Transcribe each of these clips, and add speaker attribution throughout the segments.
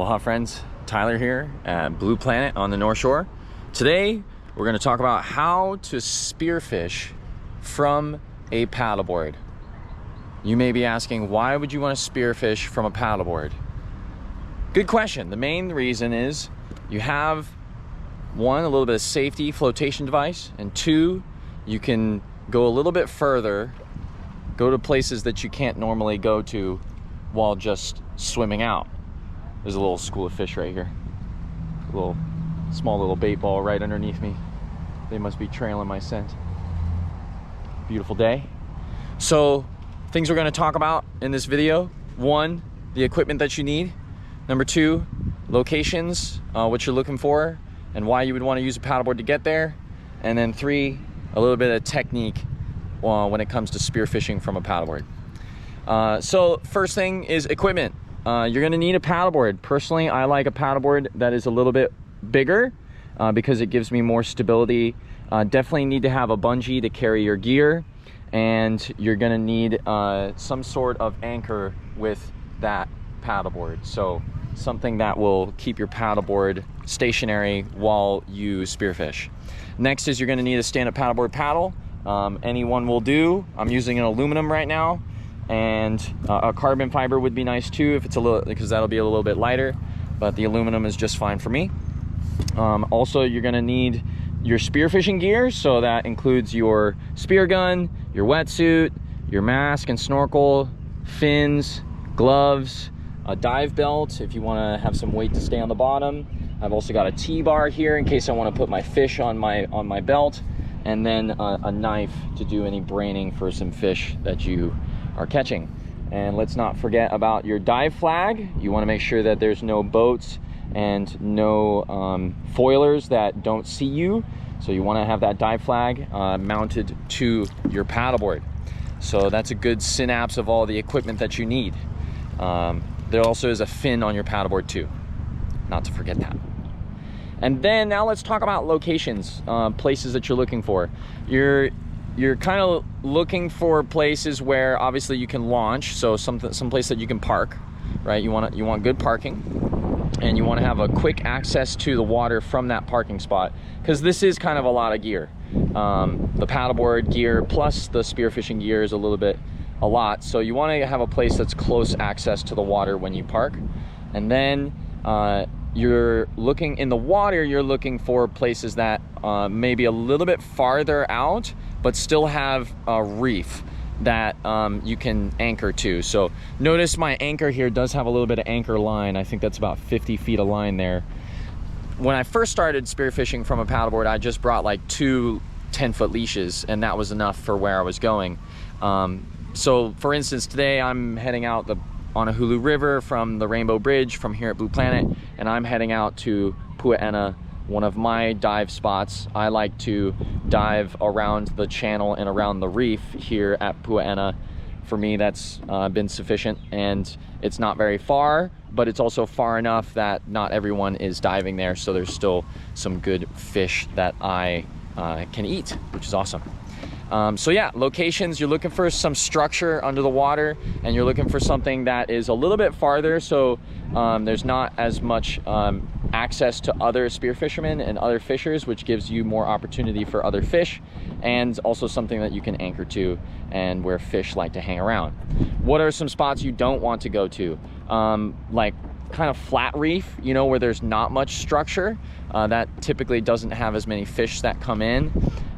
Speaker 1: Aloha friends, Tyler here at Blue Planet on the North Shore. Today we're going to talk about how to spearfish from a paddleboard. You may be asking, why would you want to spearfish from a paddleboard? Good question. The main reason is you have one, a little bit of safety flotation device, and two, you can go a little bit further, go to places that you can't normally go to while just swimming out. There's a little school of fish right here. A little small little bait ball right underneath me. They must be trailing my scent. Beautiful day. So things we're going to talk about in this video: one, the equipment that you need; number two, locations, what you're looking for and why you would want to use a paddleboard to get there; and then three, a little bit of technique when it comes to spearfishing from a paddleboard. So first thing is equipment. You're going to need a paddleboard. Personally, I like a paddleboard that is a little bit bigger because it gives me more stability. Definitely need to have a bungee to carry your gear, and you're going to need some sort of anchor with that paddleboard. So something that will keep your paddleboard stationary while you spearfish. Next is you're going to need a stand-up paddleboard paddle. Any one will do. I'm using an aluminum right now, and a carbon fiber would be nice too if it's a little, because that'll be a little bit lighter, but the aluminum is just fine for me. Also, you're going to need your spearfishing gear, so that includes your spear gun, your wetsuit, your mask and snorkel, fins, gloves, a dive belt if you want to have some weight to stay on the bottom. I've also got a T-bar here in case I want to put my fish on my belt, and then a knife to do any braining for some fish that you are catching. And let's not forget about your dive flag. You want to make sure that there's no boats and no foilers that don't see you, so you want to have that dive flag mounted to your paddleboard. So that's a good synapse of all the equipment that you need. There also is a fin on your paddleboard too, not to forget that. And then now let's talk about locations, places that you're looking for. You're kind of looking for places where obviously you can launch, so some place that you can park, right? You want good parking, and you want to have a quick access to the water from that parking spot, because this is kind of a lot of gear. The paddleboard gear plus the spearfishing gear is a lot, so you want to have a place that's close access to the water when you park. And then you're looking in the water, you're looking for places that maybe a little bit farther out but still have a reef that you can anchor to. So notice my anchor here does have a little bit of anchor line. I think that's about 50 feet of line there. When I first started spearfishing from a paddleboard, I just brought like 2 10-foot leashes, and that was enough for where I was going. So for instance, today I'm heading out the Honolulu River from the Rainbow Bridge from here at Blue Planet, and I'm heading out to Pu'ena, one of my dive spots. I like to dive around the channel and around the reef here at Pu'ena. For me, that's been sufficient, and it's not very far, but it's also far enough that not everyone is diving there, so there's still some good fish that I can eat, which is awesome. So yeah, locations, you're looking for some structure under the water, and you're looking for something that is a little bit farther, so there's not as much access to other spearfishermen and other fishers, which gives you more opportunity for other fish, and also something that you can anchor to and where fish like to hang around. What are some spots you don't want to go to? Like kind of flat reef, you know, where there's not much structure. That typically doesn't have as many fish that come in.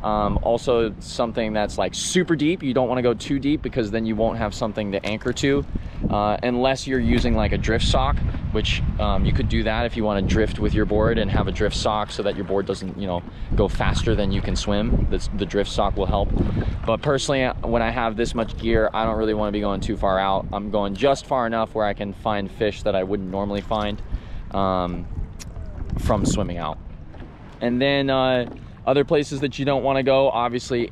Speaker 1: Also something that's like super deep, you don't want to go too deep because then you won't have something to anchor to, unless you're using like a drift sock, which you could do that if you want to drift with your board and have a drift sock so that your board doesn't, you know, go faster than you can swim. The drift sock will help. But personally, when I have this much gear, I don't really want to be going too far out. I'm going just far enough where I can find fish that I wouldn't normally find from swimming out. And then other places that you don't want to go, obviously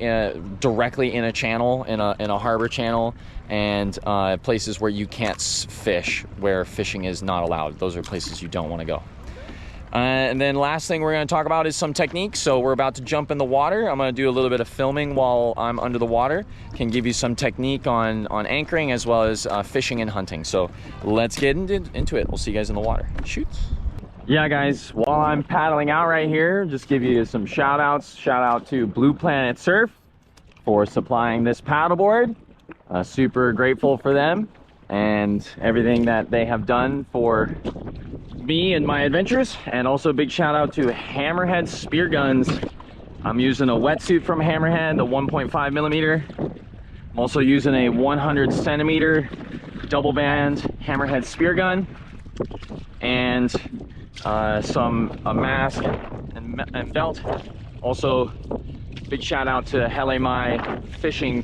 Speaker 1: directly in a channel, in a harbor channel, and places where you can't fish, where fishing is not allowed. Those are places you don't want to go. And then last thing we're going to talk about is some techniques. So we're about to jump in the water. I'm going to do a little bit of filming while I'm under the water. Can give you some technique on anchoring as well as fishing and hunting. So let's get into it. We'll see you guys in the water. Shoots. Yeah, guys, while I'm paddling out right here, just give you some shout outs. Shout out to Blue Planet Surf for supplying this paddleboard. Super grateful for them and everything that they have done for me and my adventures. And also big shout out to Hammerhead Spear Guns. I'm using a wetsuit from Hammerhead, the 1.5 millimeter. I'm also using a 100 centimeter double band Hammerhead spear gun, and a mask and belt. Also big shout out to Hale'iwa Fishing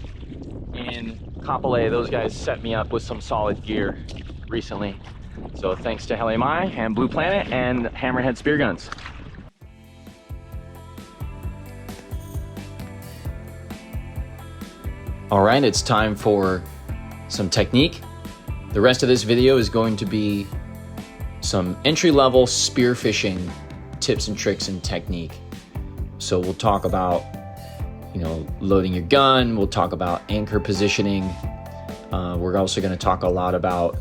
Speaker 1: in Kapolei. Those guys set me up with some solid gear recently. So thanks to Hale'iwa and Blue Planet and Hammerhead Spear Guns. All right, it's time for some technique. The rest of this video is going to be some entry-level spearfishing tips and tricks and technique. So we'll talk about, loading your gun. We'll talk about anchor positioning. We're also going to talk a lot about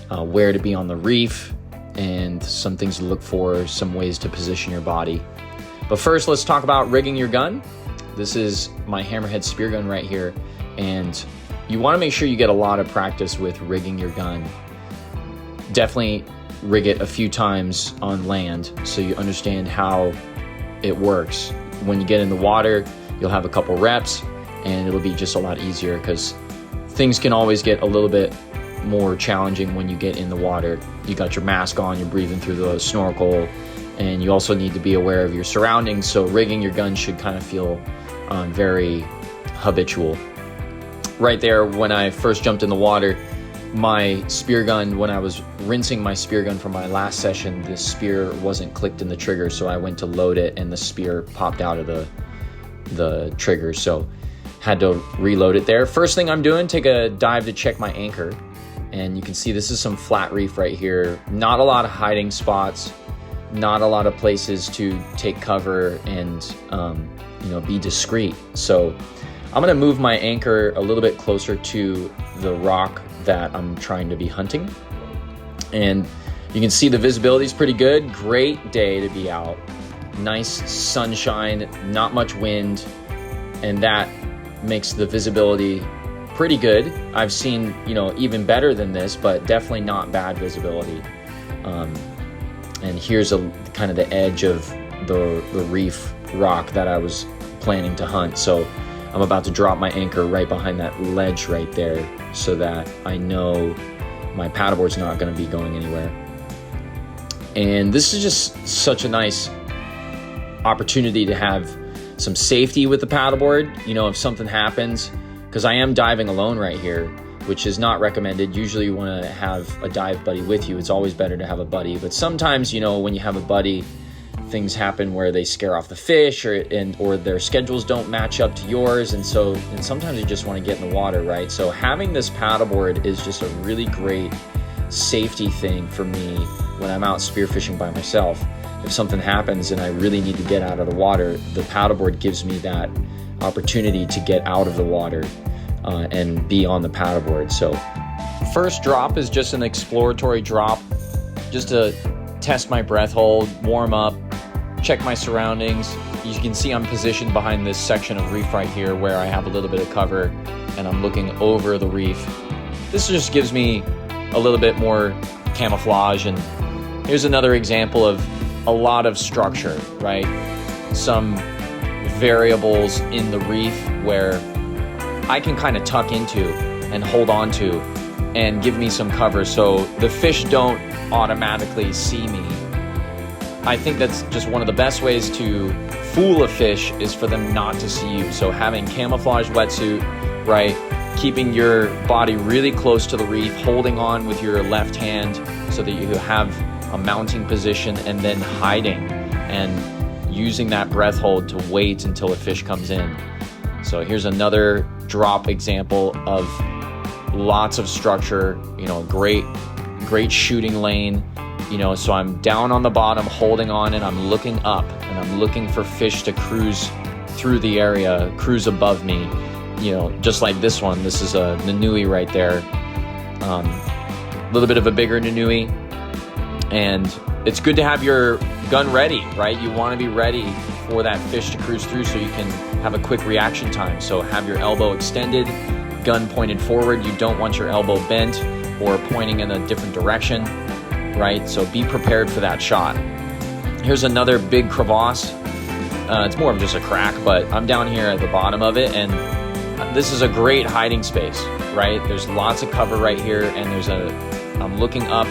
Speaker 1: where to be on the reef and some things to look for, some ways to position your body. But first, let's talk about rigging your gun. This is my Hammerhead spear gun right here, and you want to make sure you get a lot of practice with rigging your gun. Definitely rig it a few times on land so you understand how it works. When you get in the water, you'll have a couple reps and it'll be just a lot easier, because things can always get a little bit more challenging when you get in the water. You got your mask on, you're breathing through the snorkel, and you also need to be aware of your surroundings. So rigging your gun should kind of feel very habitual. Right there, when I first jumped in the water, my spear gun, when I was rinsing my spear gun from my last session, the spear wasn't clicked in the trigger, so I went to load it and the spear popped out of the trigger, so had to reload it there. First thing I'm doing, take a dive to check my anchor, and you can see this is some flat reef right here. Not a lot of hiding spots, not a lot of places to take cover and be discreet. So I'm gonna move my anchor a little bit closer to the rock that I'm trying to be hunting. And you can see the visibility is pretty good. Great day to be out. Nice sunshine, not much wind, and that makes the visibility pretty good. I've seen, even better than this, but definitely not bad visibility. And here's kind of the edge of the reef rock that I was planning to hunt. So I'm about to drop my anchor right behind that ledge right there so that I know my paddleboard's not going to be going anywhere. And this is just such a nice opportunity to have some safety with the paddleboard. If something happens, because I am diving alone right here, which is not recommended. Usually you want to have a dive buddy with you. It's always better to have a buddy. But sometimes, when you have a buddy, things happen where they scare off the fish or their schedules don't match up to yours. And sometimes you just want to get in the water, right? So having this paddleboard is just a really great safety thing for me when I'm out spearfishing by myself. If something happens and I really need to get out of the water, the paddleboard gives me that opportunity to get out of the water and be on the paddleboard. So first drop is just an exploratory drop, just to test my breath hold, warm up, check my surroundings. You can see I'm positioned behind this section of reef right here where I have a little bit of cover and I'm looking over the reef. This just gives me a little bit more camouflage. And here's another example of a lot of structure, right? Some variables in the reef where I can kind of tuck into and hold on to and give me some cover so the fish don't automatically see me. I think that's just one of the best ways to fool a fish is for them not to see you. So having camouflage wetsuit, right? Keeping your body really close to the reef, holding on with your left hand so that you have a mounting position, and then hiding and using that breath hold to wait until a fish comes in. So here's another drop example of lots of structure, great shooting lane, You know, so I'm down on the bottom, holding on, and I'm looking up, and I'm looking for fish to cruise through the area, cruise above me. You know, just like this one. This is a Nanui right there. A little bit of a bigger Nanui. And it's good to have your gun ready, right? You want to be ready for that fish to cruise through so you can have a quick reaction time. So have your elbow extended, gun pointed forward. You don't want your elbow bent or pointing in a different direction, right? So be prepared for that shot. Here's another big crevasse. It's more of just a crack, but I'm down here at the bottom of it, and this is a great hiding space, right? There's lots of cover right here, and I'm looking up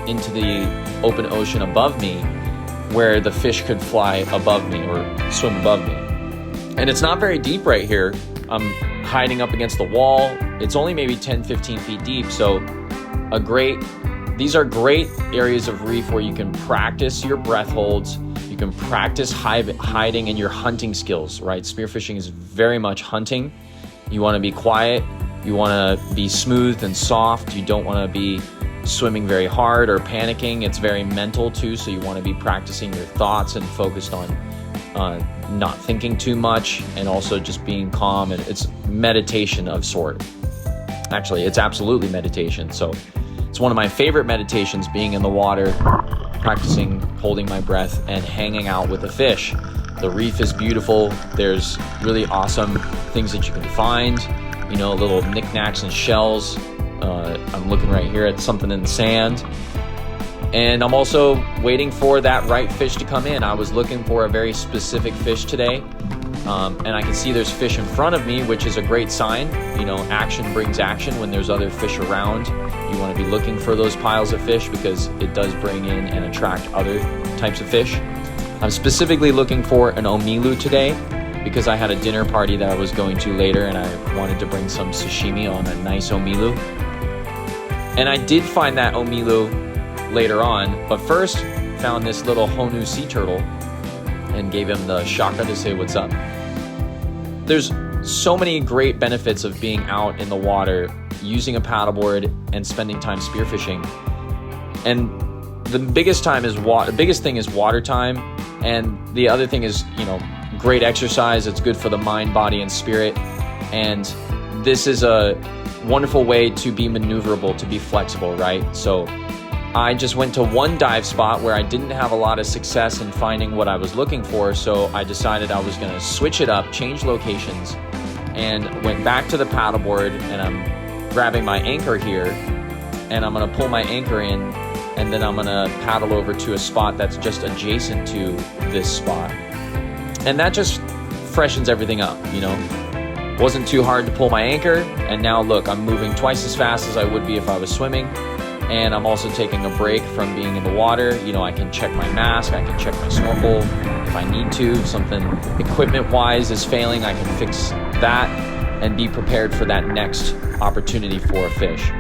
Speaker 1: into the open ocean above me where the fish could fly above me or swim above me. And it's not very deep right here. I'm hiding up against the wall. It's only maybe 10, 15 feet deep. So these are great areas of reef where you can practice your breath holds. You can practice hiding and your hunting skills, right? Spearfishing is very much hunting. You want to be quiet. You want to be smooth and soft. You don't want to be swimming very hard or panicking. It's very mental too, so you want to be practicing your thoughts and focused on not thinking too much, and also just being calm. And it's meditation of sort. Actually, it's absolutely meditation. So it's one of my favorite meditations, being in the water, practicing holding my breath and hanging out with a fish. The reef is beautiful. There's really awesome things that you can find, you know, little knickknacks and shells. I'm looking right here at something in the sand, and I'm also waiting for that right fish to come in. I was looking for a very specific fish today, and I can see there's fish in front of me, which is a great sign. You know, action brings action. When there's other fish around, you want to be looking for those piles of fish, because it does bring in and attract other types of fish. I'm specifically looking for an omilu today, because I had a dinner party that I was going to later, and I wanted to bring some sashimi on a nice omilu. And I did find that omilu later on, but first found this little Honu sea turtle and gave him the shaka to say what's up. There's so many great benefits of being out in the water, using a paddleboard and spending time spearfishing. And the biggest thing is water time, and the other thing is, you know, great exercise. It's good for the mind, body, and spirit. And this is a wonderful way to be maneuverable, to be flexible, right? So I just went to one dive spot where I didn't have a lot of success in finding what I was looking for. So I decided I was going to switch it up, change locations, and went back to the paddleboard, and I'm grabbing my anchor here, and I'm going to pull my anchor in, and then I'm going to paddle over to a spot that's just adjacent to this spot. And that just freshens everything up, you know? Wasn't too hard to pull my anchor, and now look, I'm moving twice as fast as I would be if I was swimming, and I'm also taking a break from being in the water. You know, I can check my mask, I can check my snorkel if I need to. If something equipment-wise is failing, I can fix that and be prepared for that next opportunity for a fish.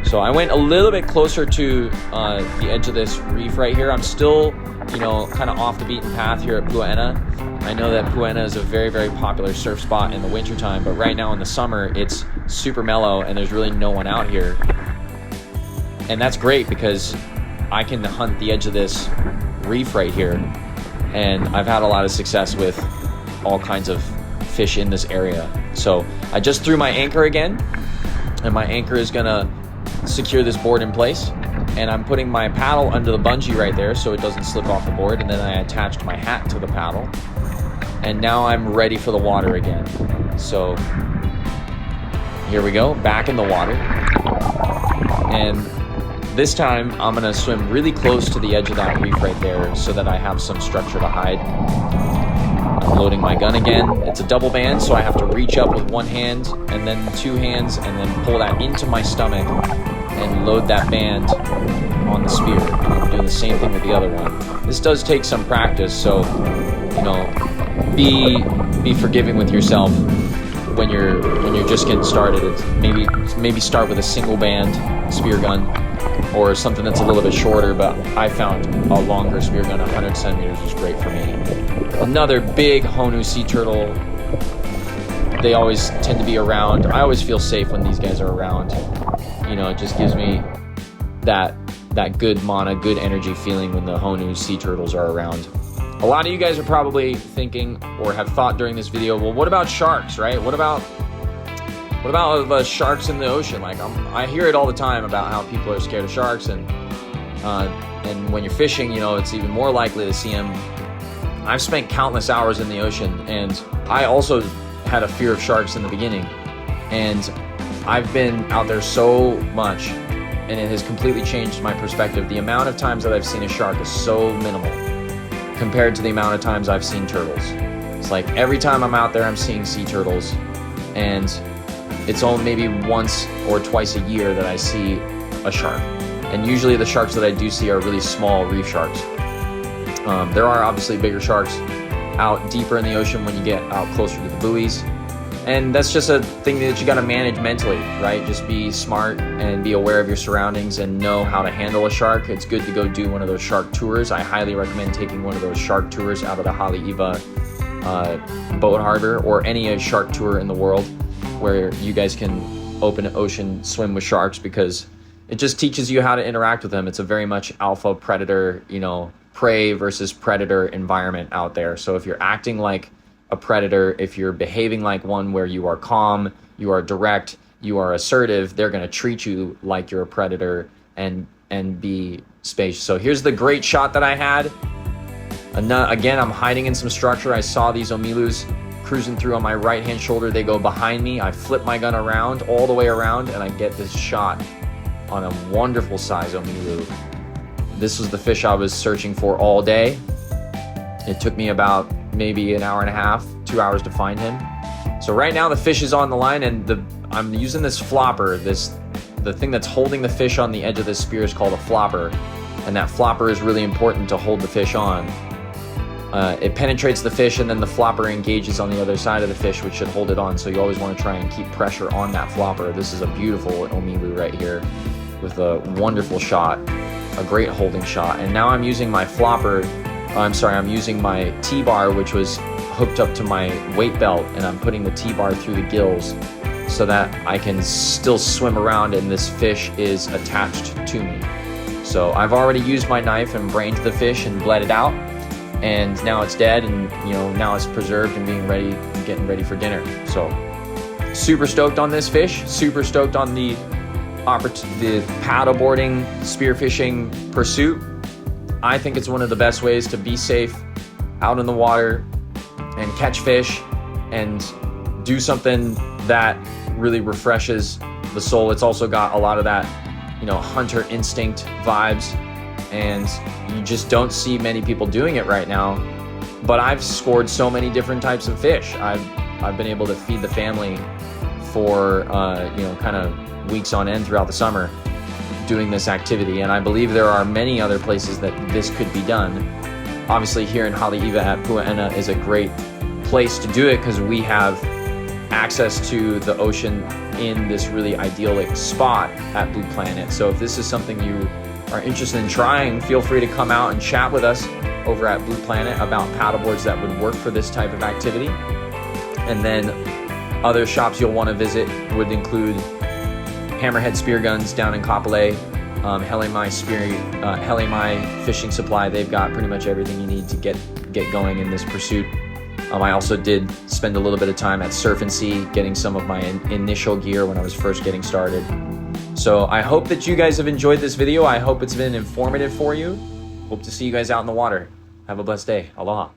Speaker 1: So I went a little bit closer to the edge of this reef right here. I'm still, you know, kind of off the beaten path here at Pua'ena. I know that Pua'ena is a very, very popular surf spot in the wintertime, but right now in the summer, it's super mellow and there's really no one out here. And that's great, because I can hunt the edge of this reef right here, and I've had a lot of success with all kinds of fish in this area. So I just threw my anchor again, and my anchor is gonna secure this board in place, and I'm putting my paddle under the bungee right there so it doesn't slip off the board, and then I attached my hat to the paddle, and now I'm ready for the water again. So here we go, back in the water, and this time I'm gonna swim really close to the edge of that reef right there so that I have some structure to hide. I'm loading my gun again. It's a double band, so I have to reach up with one hand and then two hands, and then pull that into my stomach and load that band on the spear. I'm doing the same thing with the other one. This does take some practice, so, you know, be forgiving with yourself when you're just getting started. It's maybe start with a single band spear gun, or something that's a little bit shorter, but I found a longer spear gun, 100 centimeters, was great for me. Another big Honu sea turtle. They always tend to be around. I always feel safe when these guys are around. You know, it just gives me that that good mana, good energy feeling when the Honu sea turtles are around. A lot of you guys are probably thinking or have thought during this video, well, what about sharks, right? What about sharks in the ocean? Like I hear it all the time about how people are scared of sharks, and when you're fishing, you know, it's even more likely to see them. I've spent countless hours in the ocean, and I also had a fear of sharks in the beginning, and I've been out there so much, and it has completely changed my perspective. The amount of times that I've seen a shark is so minimal compared to the amount of times I've seen turtles. It's like every time I'm out there, I'm seeing sea turtles, and it's only maybe once or twice a year that I see a shark. And usually the sharks that I do see are really small reef sharks. There are obviously bigger sharks out deeper in the ocean when you get out closer to the buoys. And that's just a thing that you got to manage mentally, right? Just be smart and be aware of your surroundings and know how to handle a shark. It's good to go do one of those shark tours. I highly recommend taking one of those shark tours out of the Haleiwa boat harbor, or any shark tour in the world where you guys can open ocean swim with sharks, because it just teaches you how to interact with them. It's a very much alpha predator, you know, prey versus predator environment out there. So if you're acting like a predator, if you're behaving like one where you are calm, you are direct, you are assertive, they're going to treat you like you're a predator and be spacious. So here's the great shot that I had. Again, I'm hiding in some structure. I saw these omilus cruising through on my right hand shoulder. They go behind me. I flip my gun around, all the way around, and I get this shot on a wonderful size omilu. This was the fish I was searching for all day. It took me about maybe an hour and a half, 2 hours to find him. So right now the fish is on the line, and I'm using this flopper. The thing that's holding the fish on the edge of this spear is called a flopper, and that flopper is really important to hold the fish on. It penetrates the fish, and then the flopper engages on the other side of the fish, which should hold it on. So you always want to try and keep pressure on that flopper. This is a beautiful omilu right here with a wonderful shot, a great holding shot. And now I'm using my flopper, I'm using my T-bar, which was hooked up to my weight belt, and I'm putting the T-bar through the gills so that I can still swim around and this fish is attached to me. So I've already used my knife and brained the fish and bled it out, and now it's dead, and you know, now it's preserved and getting ready for dinner. So super stoked on this fish, super stoked on the paddleboarding, spearfishing pursuit. I think it's one of the best ways to be safe out in the water and catch fish and do something that really refreshes the soul. It's also got a lot of that, you know, hunter instinct vibes, and you just don't see many people doing it right now. But I've scored so many different types of fish. I've been able to feed the family for you know, kind of weeks on end throughout the summer doing this activity, and I believe there are many other places that this could be done. Obviously here in Hale'iwa at Pua'ena is a great place to do it because we have access to the ocean in this really idyllic spot at Blue Planet. So if this is something you are interested in trying, feel free to come out and chat with us over at Blue Planet about paddleboards that would work for this type of activity. And then other shops you'll want to visit would include Hammerhead Spear Guns down in Kapolei, Haleiwa Fishing Supply. They've got pretty much everything you need to get going in this pursuit. I also did spend a little bit of time at Surf and Sea getting some of my initial gear when I was first getting started. So I hope that you guys have enjoyed this video. I hope it's been informative for you. Hope to see you guys out in the water. Have a blessed day. Aloha.